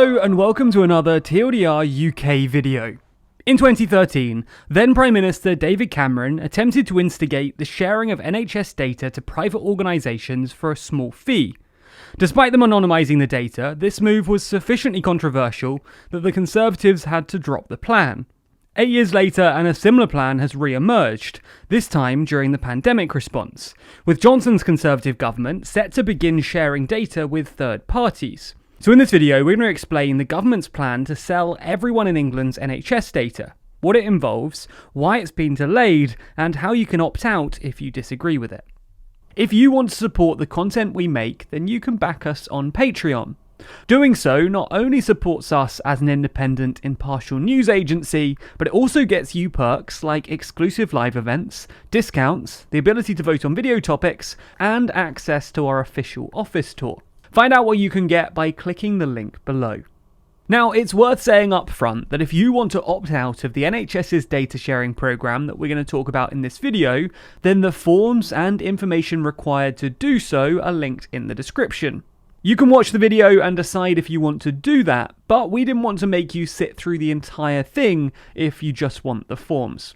Hello and welcome to another TLDR UK video. In 2013, then Prime Minister David Cameron attempted to instigate the sharing of NHS data to private organisations for a small fee. Despite them anonymising the data, this move was sufficiently controversial that the Conservatives had to drop the plan. 8 years later, and a similar plan has re-emerged, this time during the pandemic response, with Johnson's Conservative government set to begin sharing data with third parties. So in this video, we're going to explain the government's plan to sell everyone in England's NHS data, what it involves, why it's been delayed, and how you can opt out if you disagree with it. If you want to support the content we make, then you can back us on Patreon. Doing so not only supports us as an independent, impartial news agency, but it also gets you perks like exclusive live events, discounts, the ability to vote on video topics, and access to our official office tour. Find out what you can get by clicking the link below. Now, it's worth saying up front that if you want to opt out of the NHS's data sharing program that we're going to talk about in this video, then the forms and information required to do so are linked in the description. You can watch the video and decide if you want to do that, but we didn't want to make you sit through the entire thing if you just want the forms.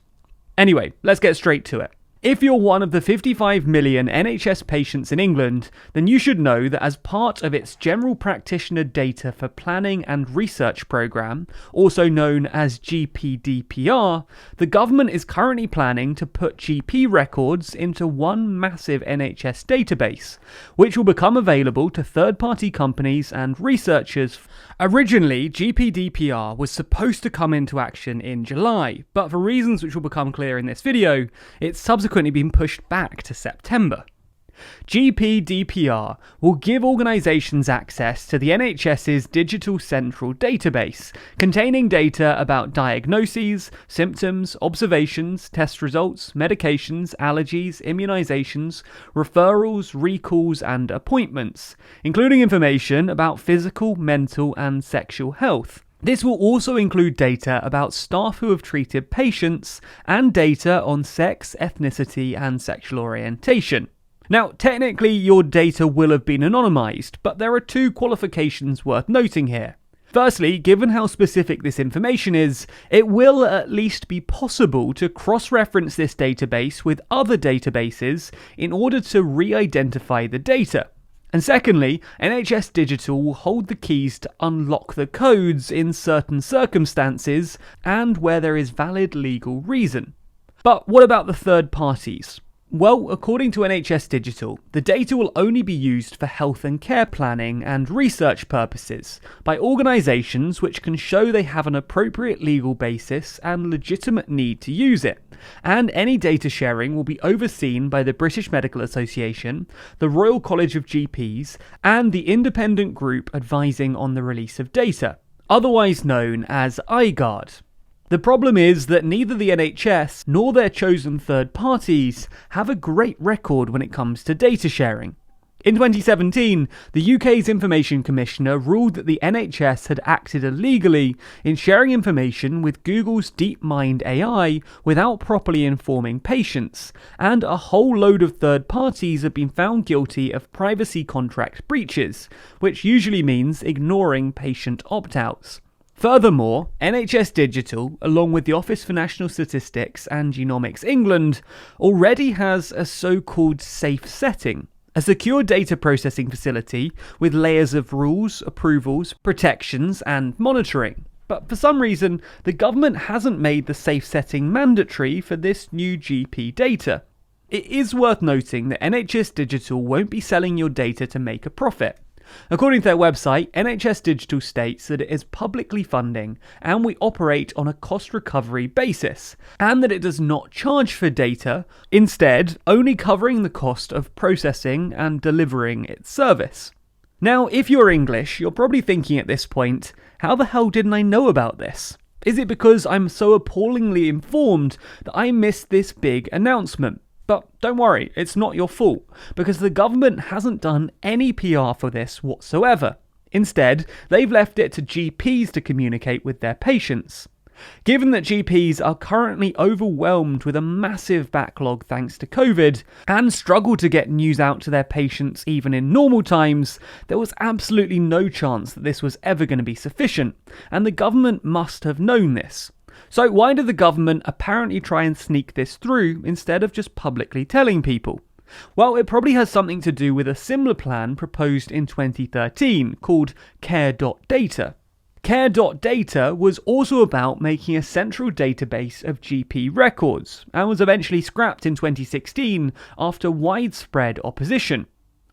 Anyway, let's get straight to it. If you're one of the 55 million NHS patients in England, then you should know that as part of its General Practitioner Data for Planning and Research programme, also known as GPDPR, the government is currently planning to put GP records into one massive NHS database, which will become available to third-party companies and researchers. Originally, GPDPR was supposed to come into action in July, but for reasons which will become clear in this video, it's subsequently been pushed back to September. GPDPR will give organisations access to the NHS's digital central database, containing data about diagnoses, symptoms, observations, test results, medications, allergies, immunisations, referrals, recalls and appointments, including information about physical, mental and sexual health. This will also include data about staff who have treated patients and data on sex, ethnicity and sexual orientation. Now, technically your data will have been anonymised, but there are two qualifications worth noting here. Firstly, given how specific this information is, it will at least be possible to cross-reference this database with other databases in order to re-identify the data. And secondly, NHS Digital will hold the keys to unlock the codes in certain circumstances and where there is valid legal reason. But what about the third parties? Well, according to NHS Digital, the data will only be used for health and care planning and research purposes by organisations which can show they have an appropriate legal basis and legitimate need to use it. And any data sharing will be overseen by the British Medical Association, the Royal College of GPs, and the independent group advising on the release of data, otherwise known as iGuard. The problem is that neither the NHS nor their chosen third parties have a great record when it comes to data sharing. In 2017, the UK's Information Commissioner ruled that the NHS had acted illegally in sharing information with Google's DeepMind AI without properly informing patients, and a whole load of third parties have been found guilty of privacy contract breaches, which usually means ignoring patient opt-outs. Furthermore, NHS Digital, along with the Office for National Statistics and Genomics England, already has a so-called safe setting, a secure data processing facility with layers of rules, approvals, protections and monitoring. But for some reason, the government hasn't made the safe setting mandatory for this new GP data. It is worth noting that NHS Digital won't be selling your data to make a profit. According to their website, NHS Digital states that it is publicly funding and we operate on a cost recovery basis, and that it does not charge for data, instead only covering the cost of processing and delivering its service. Now, if you're English, you're probably thinking at this point, how the hell didn't I know about this? Is it because I'm so appallingly informed that I missed this big announcement? But don't worry, it's not your fault, because the government hasn't done any PR for this whatsoever. Instead, they've left it to GPs to communicate with their patients. Given that GPs are currently overwhelmed with a massive backlog thanks to COVID and struggle to get news out to their patients even in normal times, there was absolutely no chance that this was ever going to be sufficient, and the government must have known this. So why did the government apparently try and sneak this through instead of just publicly telling people? Well, it probably has something to do with a similar plan proposed in 2013 called Care.Data. Care.Data was also about making a central database of GP records, and was eventually scrapped in 2016 after widespread opposition.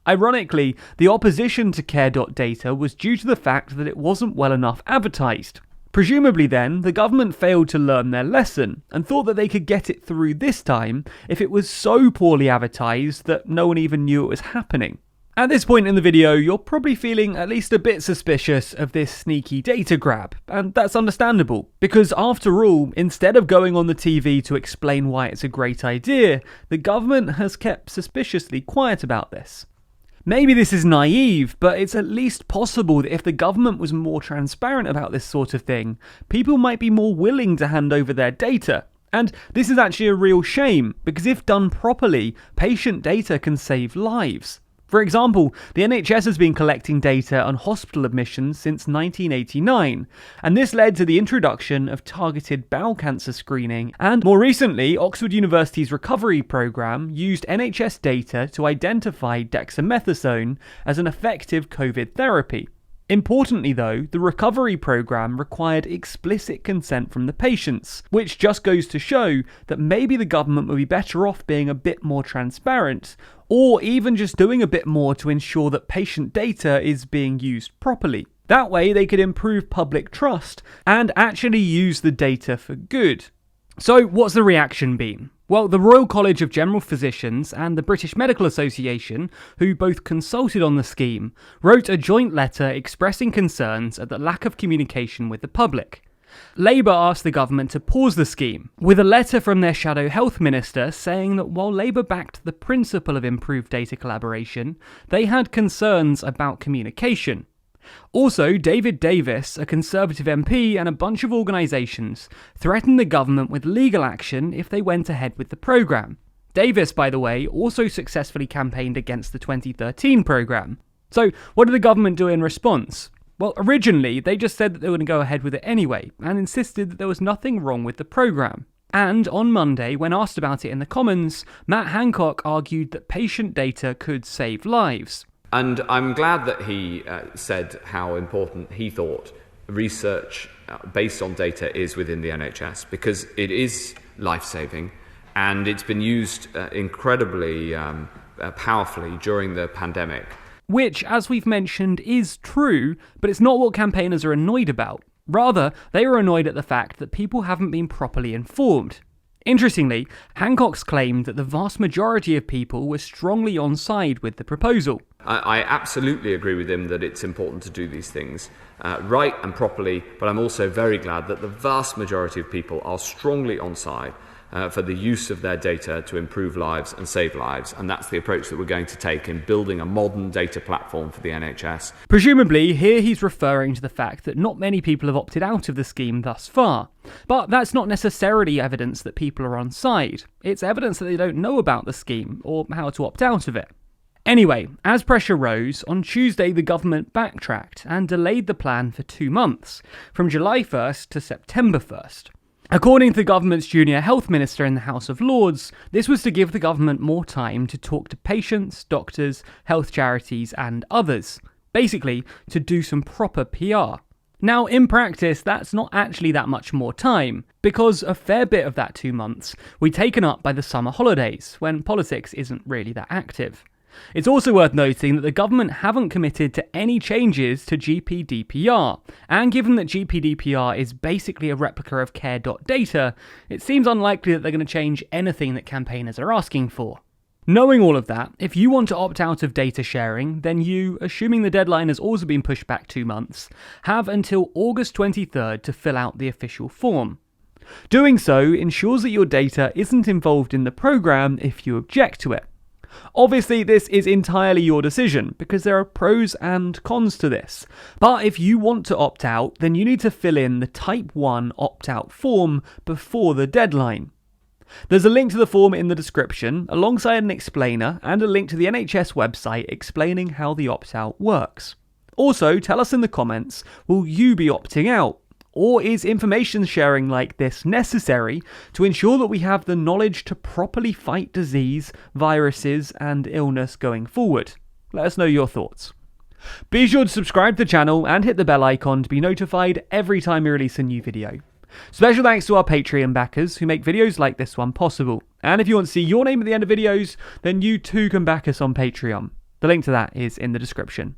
Ironically, the opposition to Care.Data was due to the fact that it wasn't well enough advertised. Presumably then, the government failed to learn their lesson, and thought that they could get it through this time if it was so poorly advertised that no one even knew it was happening. At this point in the video, you're probably feeling at least a bit suspicious of this sneaky data grab, and that's understandable, because after all, instead of going on the TV to explain why it's a great idea, the government has kept suspiciously quiet about this. Maybe this is naive, but it's at least possible that if the government was more transparent about this sort of thing, people might be more willing to hand over their data. And this is actually a real shame, because if done properly, patient data can save lives. For example, the NHS has been collecting data on hospital admissions since 1989, and this led to the introduction of targeted bowel cancer screening, and more recently, Oxford University's recovery programme used NHS data to identify dexamethasone as an effective COVID therapy. Importantly though, the recovery programme required explicit consent from the patients, which just goes to show that maybe the government would be better off being a bit more transparent, or even just doing a bit more to ensure that patient data is being used properly. That way they could improve public trust and actually use the data for good. So what's the reaction been? Well, the Royal College of General Physicians and the British Medical Association, who both consulted on the scheme, wrote a joint letter expressing concerns at the lack of communication with the public. Labour asked the government to pause the scheme, with a letter from their shadow health minister saying that while Labour backed the principle of improved data collaboration, they had concerns about communication. Also, David Davis, a Conservative MP, and a bunch of organisations threatened the government with legal action if they went ahead with the programme. Davis, by the way, also successfully campaigned against the 2013 programme. So, what did the government do in response? Well, originally, they just said that they were going to go ahead with it anyway, and insisted that there was nothing wrong with the programme. And on Monday, when asked about it in the Commons, Matt Hancock argued that patient data could save lives. And I'm glad that he said how important he thought research based on data is within the NHS, because it is life-saving, and it's been used incredibly powerfully during the pandemic. Which, as we've mentioned, is true, but it's not what campaigners are annoyed about. Rather, they are annoyed at the fact that people haven't been properly informed. Interestingly, Hancock's claimed that the vast majority of people were strongly on side with the proposal. I absolutely agree with him that it's important to do these things right and properly, but I'm also very glad that the vast majority of people are strongly on side for the use of their data to improve lives and save lives, and that's the approach that we're going to take in building a modern data platform for the NHS. Presumably, here he's referring to the fact that not many people have opted out of the scheme thus far. But that's not necessarily evidence that people are on side. It's evidence that they don't know about the scheme or how to opt out of it. Anyway, as pressure rose, on Tuesday the government backtracked and delayed the plan for 2 months, from July 1st to September 1st. According to the government's junior health minister in the House of Lords, this was to give the government more time to talk to patients, doctors, health charities and others. Basically, to do some proper PR. Now, in practice, that's not actually that much more time, because a fair bit of that 2 months will be taken up by the summer holidays, when politics isn't really that active. It's also worth noting that the government haven't committed to any changes to GPDPR, and given that GPDPR is basically a replica of Care.Data, it seems unlikely that they're going to change anything that campaigners are asking for. Knowing all of that, if you want to opt out of data sharing, then you, assuming the deadline has also been pushed back 2 months, have until August 23rd to fill out the official form. Doing so ensures that your data isn't involved in the programme if you object to it. Obviously, this is entirely your decision because there are pros and cons to this. But if you want to opt out, then you need to fill in the Type 1 opt-out form before the deadline. There's a link to the form in the description, alongside an explainer and a link to the NHS website explaining how the opt-out works. Also, tell us in the comments, will you be opting out? Or is information sharing like this necessary to ensure that we have the knowledge to properly fight disease, viruses, and illness going forward? Let us know your thoughts. Be sure to subscribe to the channel and hit the bell icon to be notified every time we release a new video. Special thanks to our Patreon backers who make videos like this one possible. And if you want to see your name at the end of videos, then you too can back us on Patreon. The link to that is in the description.